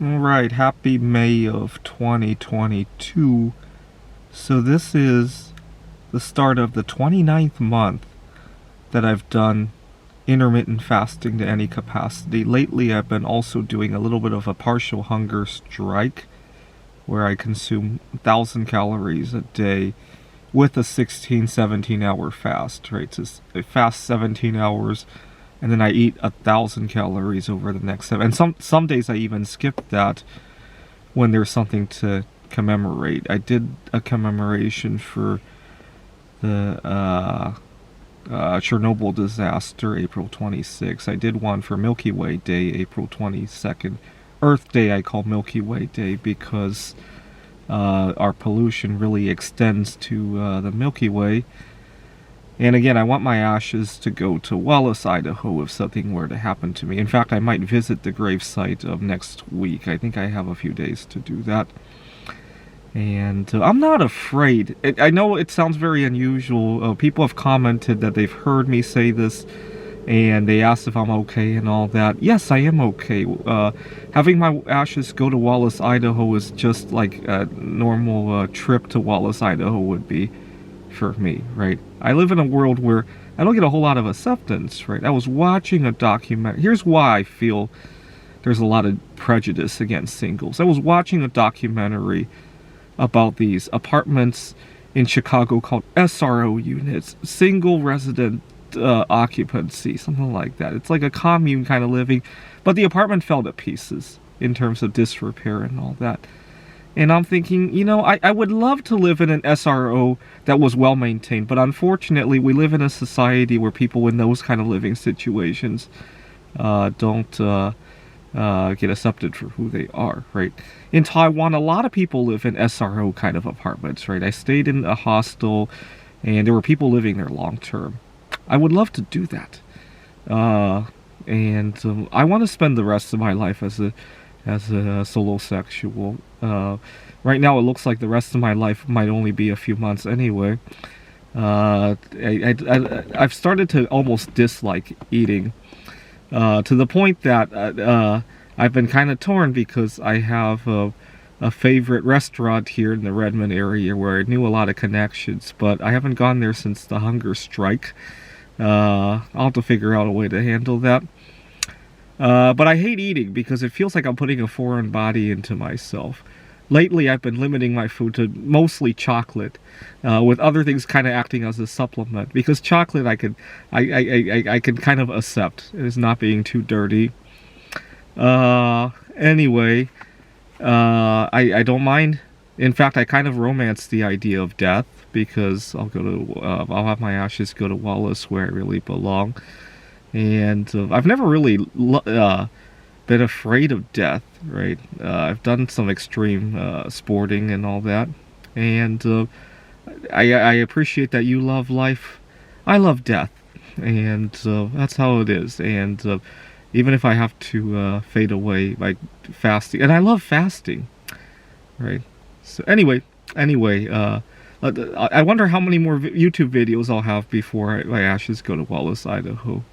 Right, happy May of 2022. So this is the start of the 29th month that I've done intermittent fasting to any capacity. Lately I've been also doing a little bit of a partial hunger strike where I consume 1,000 calories a day with a 16, 17-hour fast, right? So I fast 17 hours and then I eat 1,000 calories over the next 7. And some days I even skip that when there's something to commemorate. I did a commemoration for the Chernobyl disaster, April 26th. I did one for Milky Way Day, April 22nd. Earth Day I call Milky Way Day because our pollution really extends to the Milky Way. And again, I want my ashes to go to Wallace, Idaho if something were to happen to me. In fact, I might visit the gravesite of next week. I think I have a few days to do that. And I'm not afraid. I know it sounds very unusual. People have commented that they've heard me say this, and they asked if I'm okay and all that. Yes, I am okay. Having my ashes go to Wallace, Idaho is just like a normal trip to Wallace, Idaho would be for me, right? I live in a world where I don't get a whole lot of acceptance, right? I was watching a documentary. Here's why I feel there's a lot of prejudice against singles. I was watching a documentary about these apartments in Chicago called SRO units, single resident occupancy, something like that. It's like a commune kind of living, but the apartment fell to pieces in terms of disrepair and all that. And I'm thinking, I would love to live in an SRO that was well maintained, but unfortunately we live in a society where people in those kind of living situations don't get accepted for who they are, right? In Taiwan, a lot of people live in SRO kind of apartments, right? I stayed in a hostel, and there were people living there long term. I would love to do that, and I want to spend the rest of my life as a solo sexual. Right now, it looks like the rest of my life might only be a few months anyway. I've started to almost dislike eating. To the point that I've been kind of torn because I have a favorite restaurant here in the Redmond area where I knew a lot of connections, but I haven't gone there since the hunger strike. I'll have to figure out a way to handle that. But I hate eating because it feels like I'm putting a foreign body into myself. Lately, I've been limiting my food to mostly chocolate, with other things kind of acting as a supplement. Because chocolate, I can kind of accept as not being too dirty. Anyway, I don't mind. In fact, I kind of romance the idea of death because I'll have my ashes go to Wallace where I really belong. And I've never really been afraid of death, right? I've done some extreme sporting and all that, and I appreciate that you love life. I love death, and that's how it is. And even if I have to fade away by fasting, and I love fasting, right? So anyway, I wonder how many more YouTube videos I'll have before my ashes go to Wallace, Idaho.